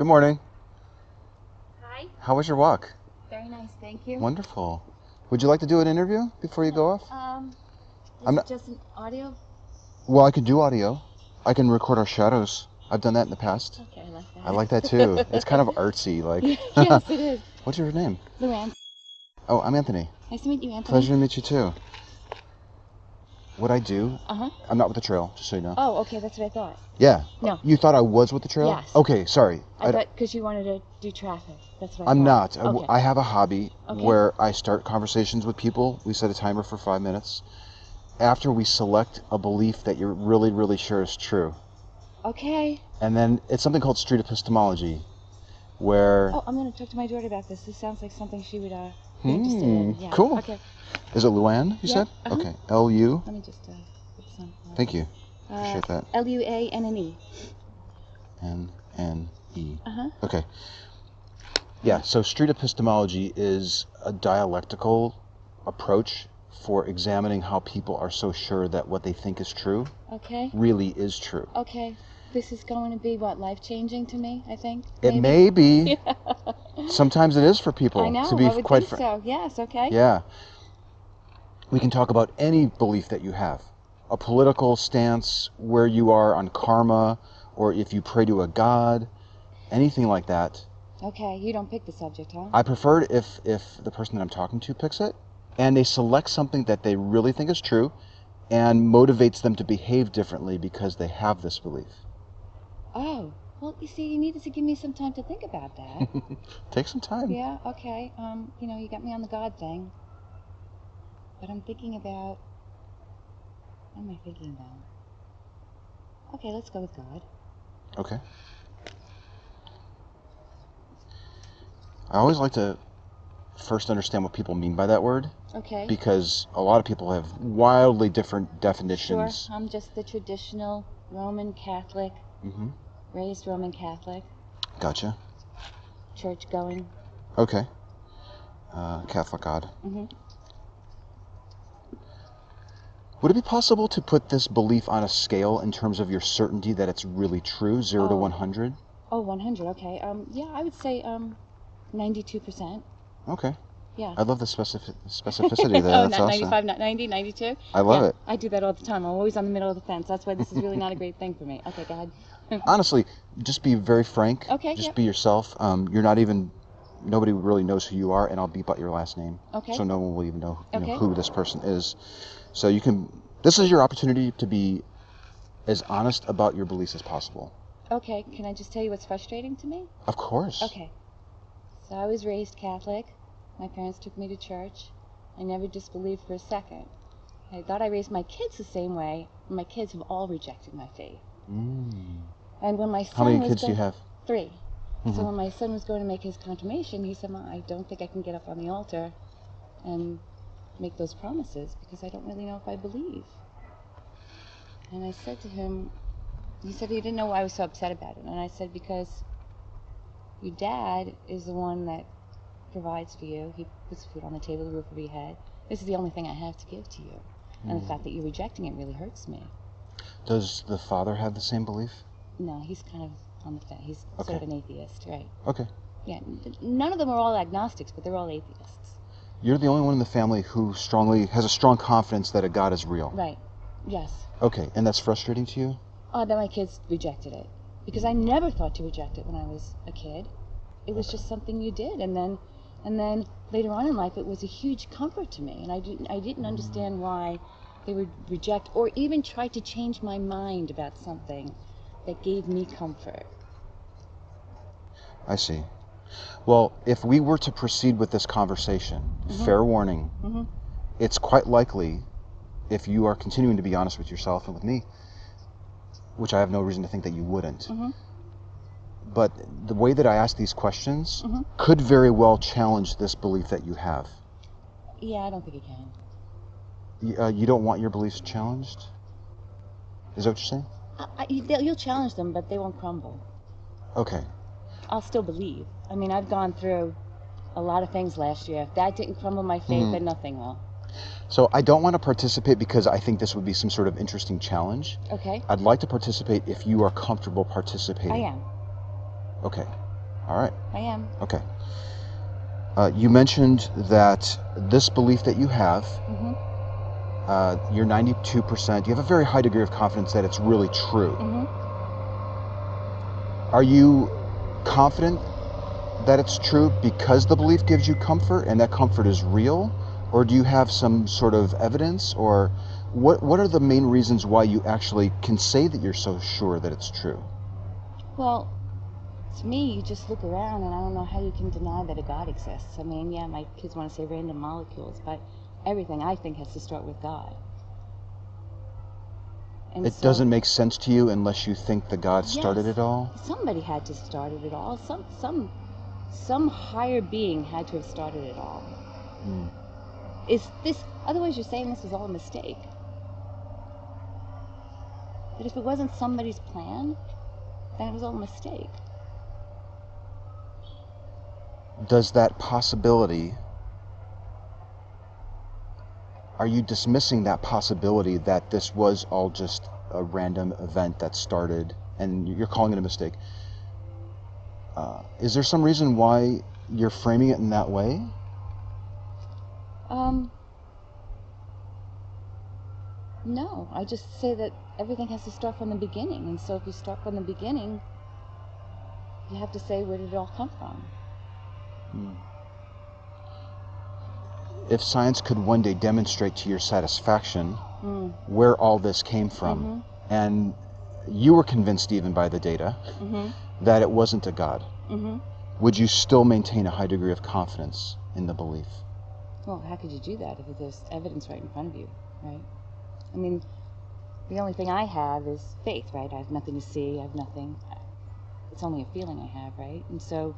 Good morning. Hi. How was your walk? Very nice, thank you. Wonderful. Would you like to do an interview before you go off? Is it just an audio? Well, I can do audio. I can record our shadows. I've done that in the past. Okay, I like that. I like that too. It's kind of artsy, like. Yes, it is. What's your name? Luanne. Oh, I'm Anthony. Nice to meet you, Anthony. Pleasure to meet you too. What I do? I'm not with the trail, just so you know. Oh, okay, that's what I thought. Yeah. No. You thought I was with the trail? Yes. Okay, sorry. I thought because you wanted to do traffic. That's what I I'm thought. not. Okay. I have a hobby Okay. where I start conversations with people. We set a timer for 5 minutes. After we select a belief that you're really, really sure is true. Okay. And then it's something called street epistemology, where... Oh, I'm going to talk to my daughter about this. This sounds like something she would be interested in. Yeah. Cool. Okay. Is it Luanne, you said? Okay. L-U? Let me just put this on. Thank you. Appreciate that. L-U-A-N-N-E. N-N-E. Okay. Yeah, so street epistemology is a dialectical approach for examining how people are so sure that what they think is true really is true. Okay. This is going to be, what, life-changing to me, I think? It may be. Sometimes it is for people. I know, to be I would quite think so. Yes, okay. Yeah. We can talk about any belief that you have. A political stance, where you are on karma, or if you pray to a god, anything like that. Okay, you don't pick the subject, huh? I prefer it if the person that I'm talking to picks it, and they select something that they really think is true, and motivates them to behave differently because they have this belief. Oh, well, you see, you needed to give me some time to think about that. Take some time. Yeah, okay. You know, you got me on the God thing. But I'm thinking about... What am I thinking about? Okay, let's go with God. Okay. I always like to first understand what people mean by that word. Okay. Because a lot of people have wildly different definitions. Sure, I'm just the traditional Roman Catholic, raised Roman Catholic. Gotcha. Church going. Okay. Catholic God. Would it be possible to put this belief on a scale in terms of your certainty that it's really true, 0 to 100? Oh, 100, okay. Yeah, I would say 92%. Okay. Yeah. I love the specificity there. Oh, That's not awesome. 95, not 90, 92? I love it. I do that all the time. I'm always on the middle of the fence. That's why this is really not a great thing for me. Okay, go ahead. Honestly, just be very frank. Okay, Just be yourself. You're not even... Nobody really knows who you are, and I'll beep out your last name. Okay. So no one will even know, who this person is. So you can... This is your opportunity to be as honest about your beliefs as possible. Okay, can I just tell you what's frustrating to me? Of course. Okay. So I was raised Catholic. My parents took me to church. I never disbelieved for a second. I thought I raised my kids the same way, and my kids have all rejected my faith. And when my son How many kids do you have? 3. So when my son was going to make his confirmation, he said, "Mom, I don't think I can get up on the altar and make those promises because I don't really know if I believe." And I said to him, he said he didn't know why I was so upset about it. And I said, because your dad is the one that provides for you. He puts food on the table, the roof over your head. This is the only thing I have to give to you. And the fact that you're rejecting it really hurts me. Does the father have the same belief? No, he's kind of on the fence. He's sort of an atheist, right? Okay. Yeah, none of them are all agnostics, but they're all atheists. You're the only one in the family who has a strong confidence that a God is real. Right. Yes. Okay, and that's frustrating to you? That my kids rejected it. Because I never thought to reject it when I was a kid. It was just something you did, and then later on in life it was a huge comfort to me, and I didn't understand why they would reject or even try to change my mind about something that gave me comfort. I see. Well, if we were to proceed with this conversation, fair warning, it's quite likely, if you are continuing to be honest with yourself and with me, which I have no reason to think that you wouldn't, but the way that I ask these questions could very well challenge this belief that you have. Yeah, I don't think it can. You don't want your beliefs challenged? Is that what you're saying? You'll challenge them, but they won't crumble. Okay. I'll still believe. I mean, I've gone through a lot of things last year. If that didn't crumble my faith, then nothing will. So I don't want to participate because I think this would be some sort of interesting challenge. Okay. I'd like to participate if you are comfortable participating. I am. Okay. All right. I am. Okay. You mentioned that this belief that you have, you're 92%, you have a very high degree of confidence that it's really true. Are you confident that it's true because the belief gives you comfort and that comfort is real? Or do you have some sort of evidence? Or what are the main reasons why you actually can say that you're so sure that it's true? Well, to me, you just look around and I don't know how you can deny that a God exists. I mean, yeah, my kids want to say random molecules, but everything I think has to start with God. And it doesn't make sense to you unless you think the God started it all? Somebody had to start it all. Some higher being had to have started it all. Is this, otherwise you're saying this was all a mistake. But if it wasn't somebody's plan, then it was all a mistake. Does that possibility, are you dismissing that possibility that this was all just a random event that started and you're calling it a mistake? Is there some reason why you're framing it in that way? No, I just say that everything has to start from the beginning. And so if you start from the beginning, you have to say, where did it all come from? If science could one day demonstrate to your satisfaction where all this came from, and you were convinced even by the data that it wasn't a God, would you still maintain a high degree of confidence in the belief? Well, how could you do that if there's evidence right in front of you, right? I mean, the only thing I have is faith, right? I have nothing to see, I have nothing. It's only a feeling I have, right? And so,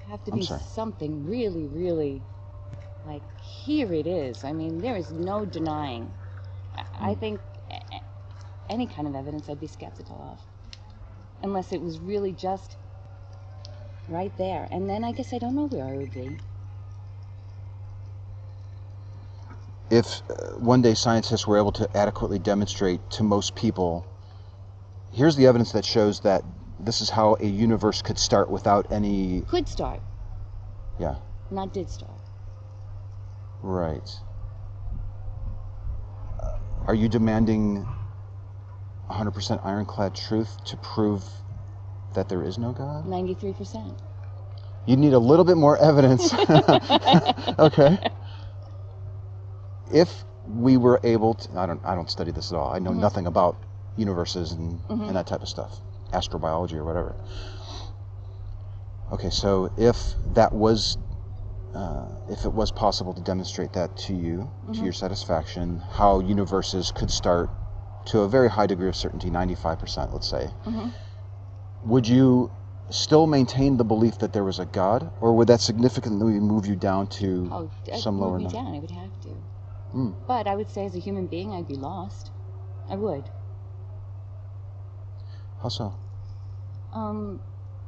it have to be something really, really, like, here it is. I mean, there is no denying. I think any kind of evidence I'd be skeptical of. Unless it was really just right there. And then I guess I don't know where I would be. If one day scientists were able to adequately demonstrate to most people, here's the evidence that shows that this is how a universe could start without any... Could start. Yeah. Not did start. Right. Are you demanding 100% ironclad truth to prove that there is no God? 93%. You need a little bit more evidence. Okay. If we were able to, I don't study this at all. I know nothing about universes and that type of stuff, astrobiology or whatever. Okay, so if that was, if it was possible to demonstrate that to you, to your satisfaction, how universes could start to a very high degree of certainty, 95%, let's say, would you still maintain the belief that there was a God, or would that significantly move you down to some lower number? Down, I would have to. But I would say as a human being, I'd be lost. I would. How so?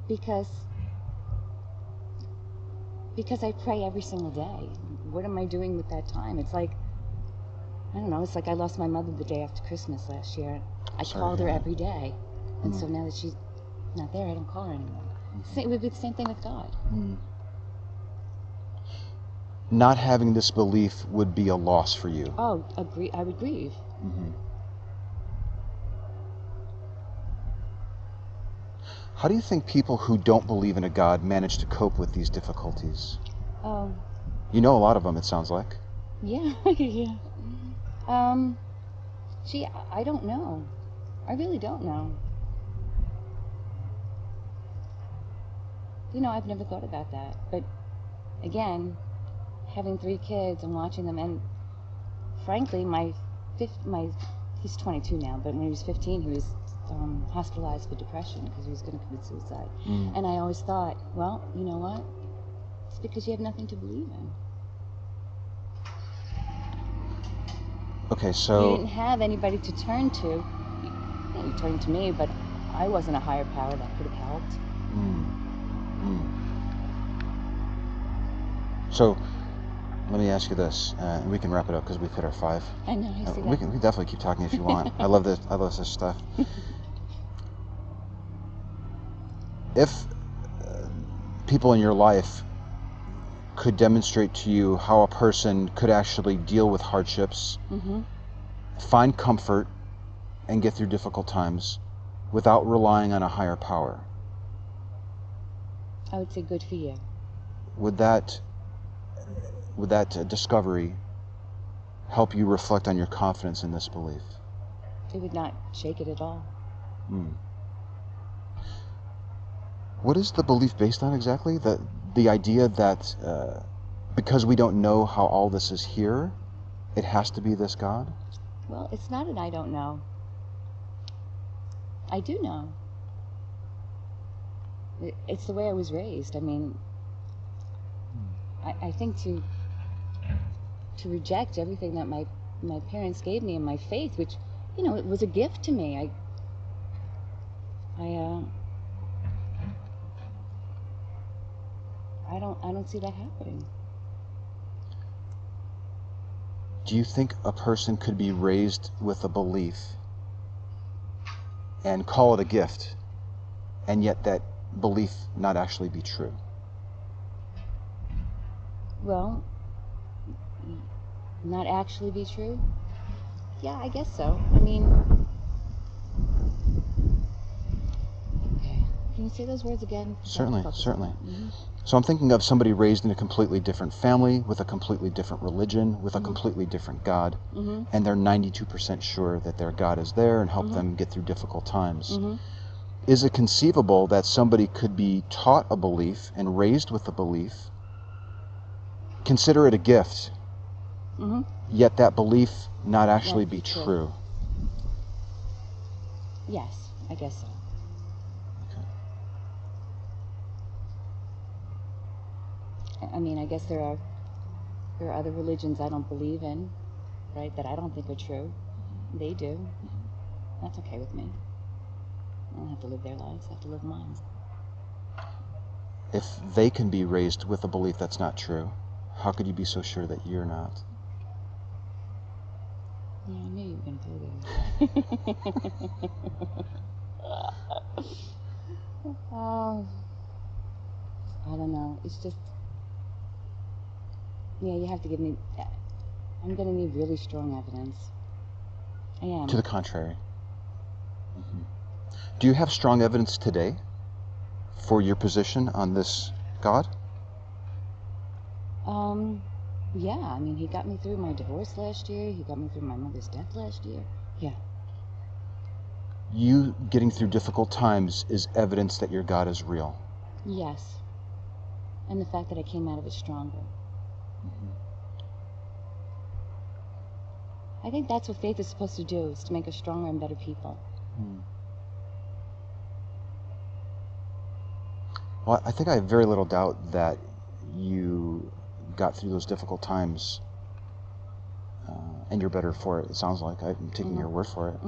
Because I pray every single day. What am I doing with that time? It's like, I don't know, it's like I lost my mother the day after Christmas last year. I called her every day. And so now that she's not there, I don't call her anymore. It would be the same thing with God. Not having this belief would be a loss for you. Oh, agree. I would grieve. How do you think people who don't believe in a God manage to cope with these difficulties? You know a lot of them, it sounds like. Yeah, yeah. Gee, I don't know. I really don't know. You know, I've never thought about that. But again, having 3 kids and watching them, and frankly, he's 22 now, but when he was 15, he was hospitalized for depression because he was going to commit suicide. And I always thought, well, you know what? It's because you have nothing to believe in. Okay, so... You didn't have anybody to turn to. You turned to me, but I wasn't a higher power that could have helped. So, let me ask you this, and we can wrap it up because we've hit our 5. I know, I see that. We can definitely keep talking if you want. I love this stuff. If people in your life could demonstrate to you how a person could actually deal with hardships, find comfort, and get through difficult times without relying on a higher power. I would say good for you. Would that discovery help you reflect on your confidence in this belief? It would not shake it at all. What is the belief based on exactly? The idea that because we don't know how all this is here, it has to be this God? Well, it's not an I don't know. I do know. It's the way I was raised. I mean, I think to reject everything that my parents gave me in my faith, which, you know, it was a gift to me. I don't see that happening. Do you think a person could be raised with a belief and call it a gift, and yet that belief not actually be true? Well, not actually be true? Yeah, I guess so. I mean, okay. Can you say those words again? Certainly. So I'm thinking of somebody raised in a completely different family, with a completely different religion, with a completely different God, and they're 92% sure that their God is there and help them get through difficult times. Is it conceivable that somebody could be taught a belief and raised with a belief, consider it a gift, yet that belief not actually be true? Yes, I guess so. I mean, I guess there are other religions I don't believe in, right, that I don't think are true. They do. That's okay with me. I don't have to live their lives. I have to live mine. If they can be raised with a belief that's not true, how could you be so sure that you're not? Yeah, I knew you were going to go there. I don't know. It's just... Yeah, you have to give me... I'm going to need really strong evidence. I am. To the contrary. Do you have strong evidence today for your position on this God? Yeah, I mean, he got me through my divorce last year. He got me through my mother's death last year. Yeah. You getting through difficult times is evidence that your God is real. Yes. And the fact that I came out of it stronger. I think that's what faith is supposed to do, is to make us stronger and better people. Well, I think I have very little doubt that you got through those difficult times, and you're better for it. It sounds like I'm taking your word for it.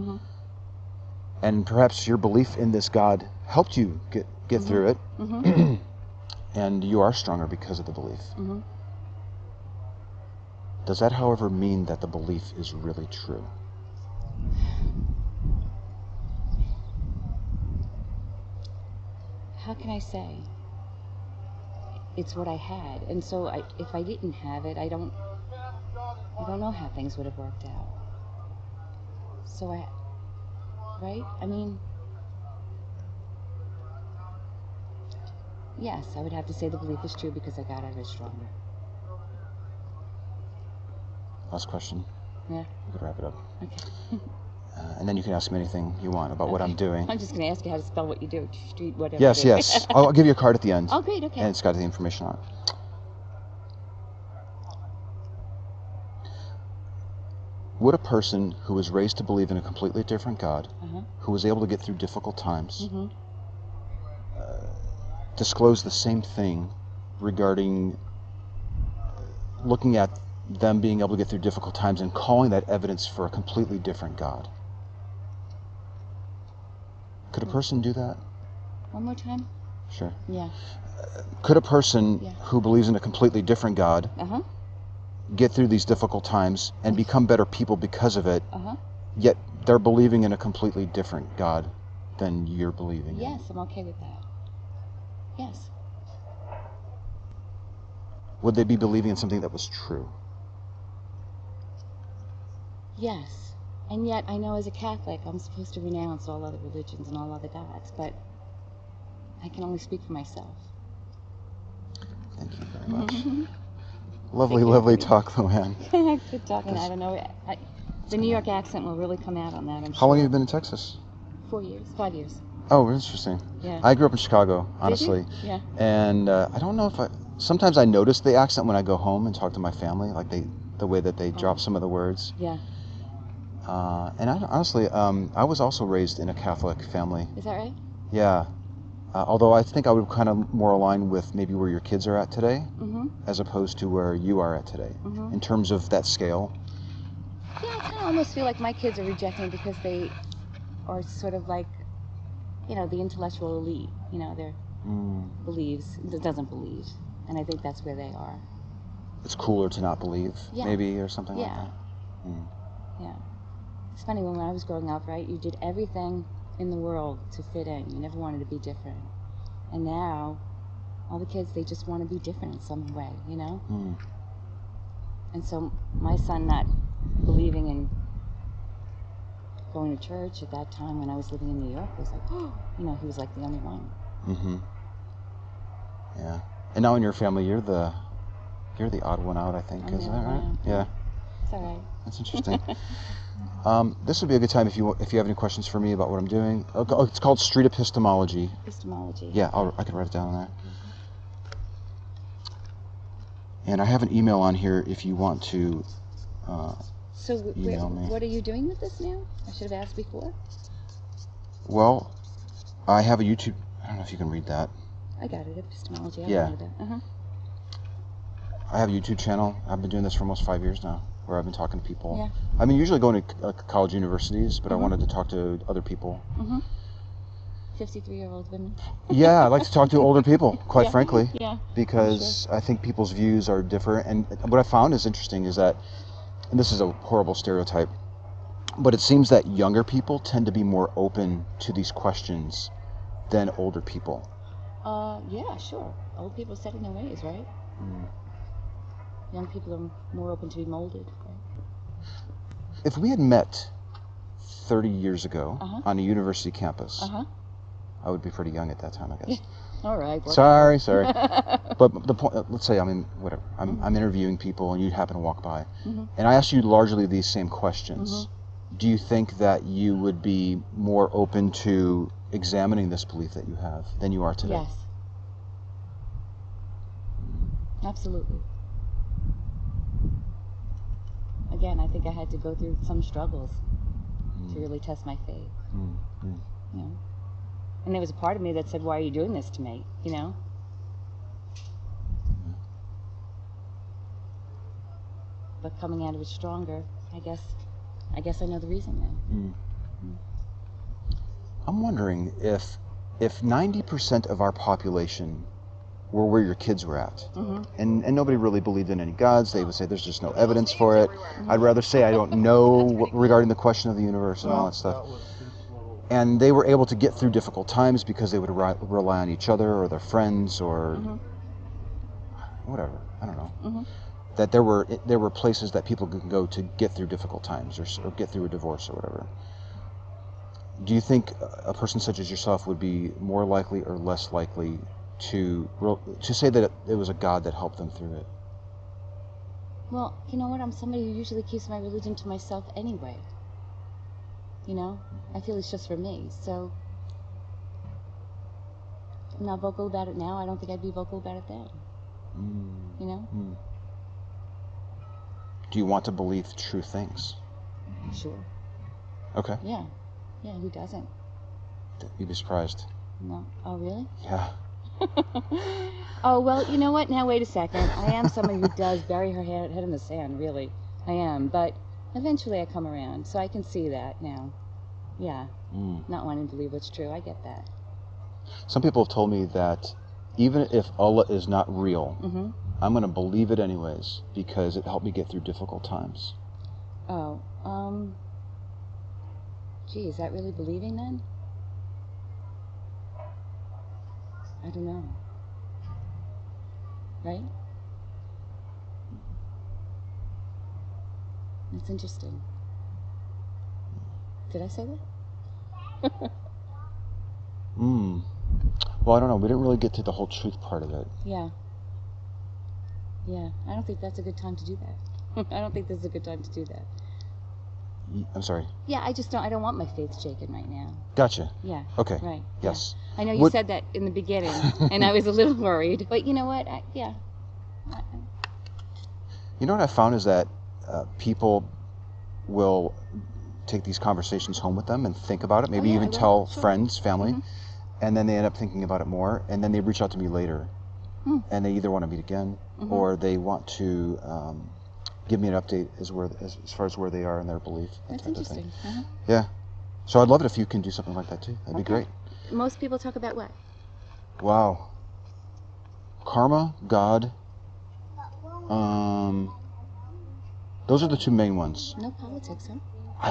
And perhaps your belief in this God helped you get through it, and you are stronger because of the belief. Does that, however, mean that the belief is really true? How can I say? It's what I had, and so if I didn't have it, I don't know how things would have worked out. So right? I mean, yes, I would have to say the belief is true because I got out of it stronger. Last question. Yeah. We could wrap it up. Okay. And then you can ask me anything you want about what I'm doing. I'm just going to ask you how to spell what you do. Street, whatever. Yes. I'll give you a card at the end. Oh, great, okay. And it's got the information on it. Would a person who was raised to believe in a completely different God, who was able to get through difficult times, disclose the same thing regarding looking at them being able to get through difficult times and calling that evidence for a completely different God? Could a person do that? One more time? Sure. Yeah. Could a person who believes in a completely different God get through these difficult times and become better people because of it, yet they're believing in a completely different God than you're believing in? Yes, I'm okay with that. Yes. would they be believing in something that was true? Yes. And yet I know as a Catholic I'm supposed to renounce all other religions and all other gods, but I can only speak for myself. Thank you very much. Lovely talk, Luanne. Good talking. I don't know. The New York accent will really come out on that, I'm sure. How long have you been in Texas? 4 years, 5 years. Oh, interesting. Yeah. I grew up in Chicago, honestly. Did you? Yeah. And I don't know if sometimes I notice the accent when I go home and talk to my family, like the way that they drop some of the words. Yeah. And honestly, I was also raised in a Catholic family. Is that right? Yeah. Although I think I would kind of more align with maybe where your kids are at today, as opposed to where you are at today, in terms of that scale. Yeah, I kind of almost feel like my kids are rejecting because they are sort of like, the intellectual elite. They're doesn't believe. And I think that's where they are. It's cooler to not believe, maybe, or something like that. Yeah. It's funny, when I was growing up, right, you did everything in the world to fit in. You never wanted to be different. And now, all the kids, they just want to be different in some way, And so my son not believing in going to church at that time when I was living in New York was like, he was like the only one. Yeah. And now in your family, you're the odd one out, I think. Is that right? Yeah. It's all right. That's interesting. This would be a good time if you have any questions for me about what I'm doing. It's called Street Epistemology. Epistemology. Yeah, I can write it down there. And I have an email on here if you want to email me. What are you doing with this now? I should have asked before. Well, I have a YouTube. I don't know if you can read that. I got it. Epistemology. I Yeah. know that. I have a YouTube channel. I've been doing this for almost 5 years now, where I've been talking to people. Yeah. I mean, usually going to college universities, but I wanted to talk to other people. 53-year-old women. Yeah, I like to talk to older people, quite frankly. Yeah. Because I think people's views are different. And what I found is interesting is that, and this is a horrible stereotype, but it seems that younger people tend to be more open to these questions than older people. Yeah, sure. Old people are set in their ways, right? Young people are more open to be molded, right? If we had met 30 years ago on a university campus, I would be pretty young at that time, I guess. All right. Sorry. But the point, let's say, whatever. I'm interviewing people and you happen to walk by. And I ask you largely these same questions. Do you think that you would be more open to examining this belief that you have than you are today? Yes. Absolutely. Again, I think I had to go through some struggles to really test my faith. And there was a part of me that said, why are you doing this to me? But coming out of it stronger, I guess I know the reason then. I'm wondering if 90% of our population were where your kids were at, and nobody really believed in any gods, they would say there's just no evidence for it. I'd rather say I don't know regarding the question of the universe and all that stuff. And they were able to get through difficult times because they would rely on each other or their friends or whatever. I don't know. That there were places that people could go to get through difficult times or get through a divorce or whatever. Do you think a person such as yourself would be more likely or less likely to say that it was a God that helped them through it? Well, you know what? I'm somebody who usually keeps my religion to myself anyway. I feel it's just for me. So I'm not vocal about it now. I don't think I'd be vocal about it then. Do you want to believe true things? Sure. Okay. Yeah, who doesn't? You'd be surprised. No. Oh, really? Yeah. Oh, well, you know what? Now, wait a second. I am somebody who does bury her head in the sand, really. I am. But eventually I come around, so I can see that now. Yeah. Not wanting to believe what's true. I get that. Some people have told me that even if Allah is not real, I'm going to believe it anyways because it helped me get through difficult times. Oh, gee, is that really believing then? I don't know. Right? That's interesting. Did I say that? Well, I don't know. We didn't really get to the whole truth part of it. Yeah. Yeah. I don't think that's a good time to do that. I don't think this is a good time to do that. I'm sorry. Yeah, I don't want my faith shaken right now. Gotcha. Yeah. Okay. Right. Yes. Yeah. I know you said that in the beginning, and I was a little worried. But you know what? You know what I found is that people will take these conversations home with them and think about it, maybe even tell friends, family, and then they end up thinking about it more, and then they reach out to me later, and they either want to meet again, or they want to give me an update as far as where they are in their belief. That's interesting. Yeah. So I'd love it if you can do something like that too. That'd be great. Most people talk about what? Wow. Karma, God. Those are the two main ones. No politics, huh? I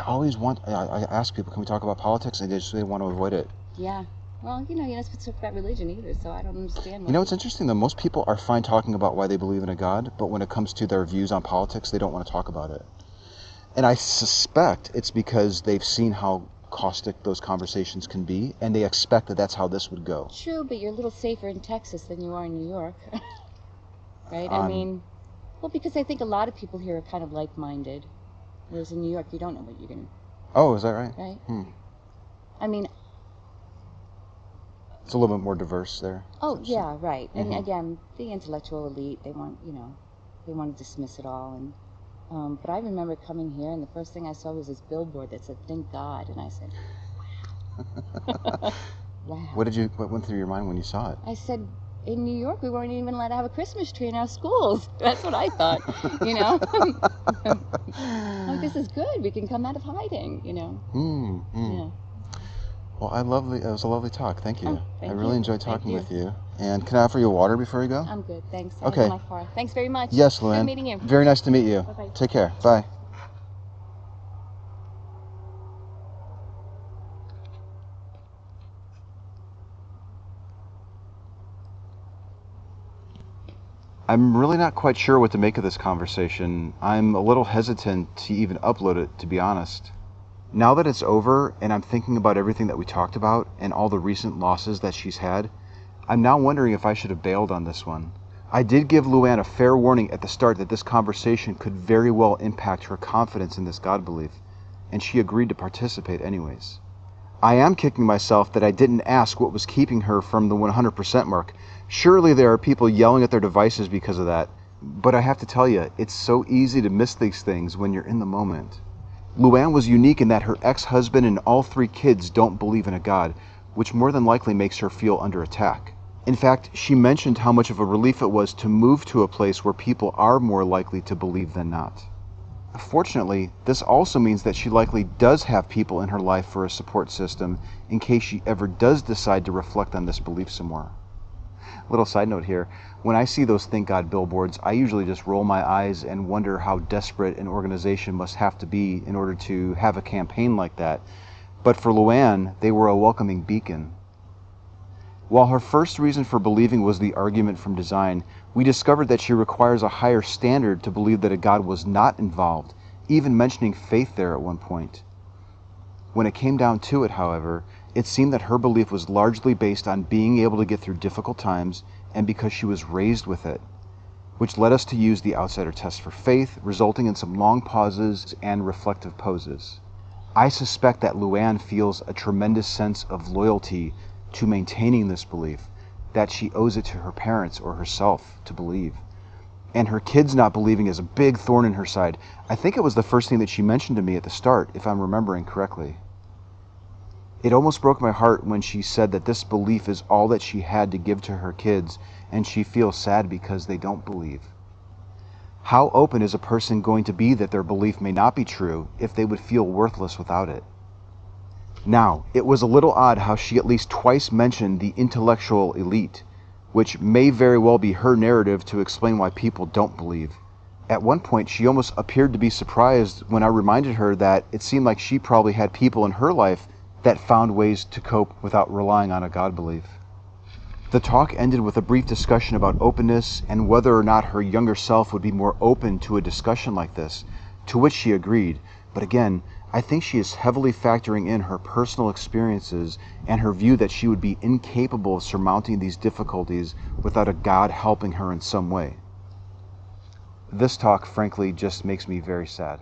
ask people, can we talk about politics? And they want to avoid it. Yeah. Well, you're not supposed to talk about religion either, so I don't understand. It's interesting though. Most people are fine talking about why they believe in a God, but when it comes to their views on politics, they don't want to talk about it. And I suspect it's because they've seen how caustic those conversations can be, and they expect that that's how this would go. True, but you're a little safer in Texas than you are in New York. Right? Well, because I think a lot of people here are kind of like-minded, whereas in New York, you don't know what you're going to... Oh, is that right? Right? It's a little bit more diverse there. Oh, yeah, right. And again, the intellectual elite, they want to dismiss it all. And but I remember coming here, and the first thing I saw was this billboard that said, "Thank God," and I said, "Wow." Wow. What went through your mind when you saw it? I said, in New York, we weren't even allowed to have a Christmas tree in our schools. That's what I thought, Like, this is good. We can come out of hiding, Yeah. Well, it was a lovely talk. Thank you. Thank I really you. enjoyed talking with you. And can I offer you water before you go? I'm good, thanks. Okay. I'm in my car. Thanks very much. Yes, Luanne. Good meeting you. Very nice to meet you. Bye-bye. Take care. Bye. I'm really not quite sure what to make of this conversation. I'm a little hesitant to even upload it, to be honest. Now that it's over and I'm thinking about everything that we talked about and all the recent losses that she's had, I'm now wondering if I should have bailed on this one. I did give Luanne a fair warning at the start that this conversation could very well impact her confidence in this God belief, and she agreed to participate anyways. I am kicking myself that I didn't ask what was keeping her from the 100% mark. Surely there are people yelling at their devices because of that, but I have to tell you, it's so easy to miss these things when you're in the moment. Luanne was unique in that her ex-husband and all 3 kids don't believe in a God, which more than likely makes her feel under attack. In fact, she mentioned how much of a relief it was to move to a place where people are more likely to believe than not. Fortunately, this also means that she likely does have people in her life for a support system in case she ever does decide to reflect on this belief some more. Little side note here, when I see those Thank God billboards, I usually just roll my eyes and wonder how desperate an organization must have to be in order to have a campaign like that. But for Luanne, they were a welcoming beacon. While her first reason for believing was the argument from design, we discovered that she requires a higher standard to believe that a God was not involved, even mentioning faith there at one point. When it came down to it, however, it seemed that her belief was largely based on being able to get through difficult times and because she was raised with it, which led us to use the outsider test for faith, resulting in some long pauses and reflective poses. I suspect that Luanne feels a tremendous sense of loyalty to maintaining this belief, that she owes it to her parents or herself to believe. And her kids not believing is a big thorn in her side. I think it was the first thing that she mentioned to me at the start, if I'm remembering correctly. It almost broke my heart when she said that this belief is all that she had to give to her kids, and she feels sad because they don't believe. How open is a person going to be that their belief may not be true if they would feel worthless without it? Now, it was a little odd how she at least twice mentioned the intellectual elite, which may very well be her narrative to explain why people don't believe. At one point, she almost appeared to be surprised when I reminded her that it seemed like she probably had people in her life that found ways to cope without relying on a God belief. The talk ended with a brief discussion about openness and whether or not her younger self would be more open to a discussion like this, to which she agreed. But again, I think she is heavily factoring in her personal experiences and her view that she would be incapable of surmounting these difficulties without a God helping her in some way. This talk, frankly, just makes me very sad.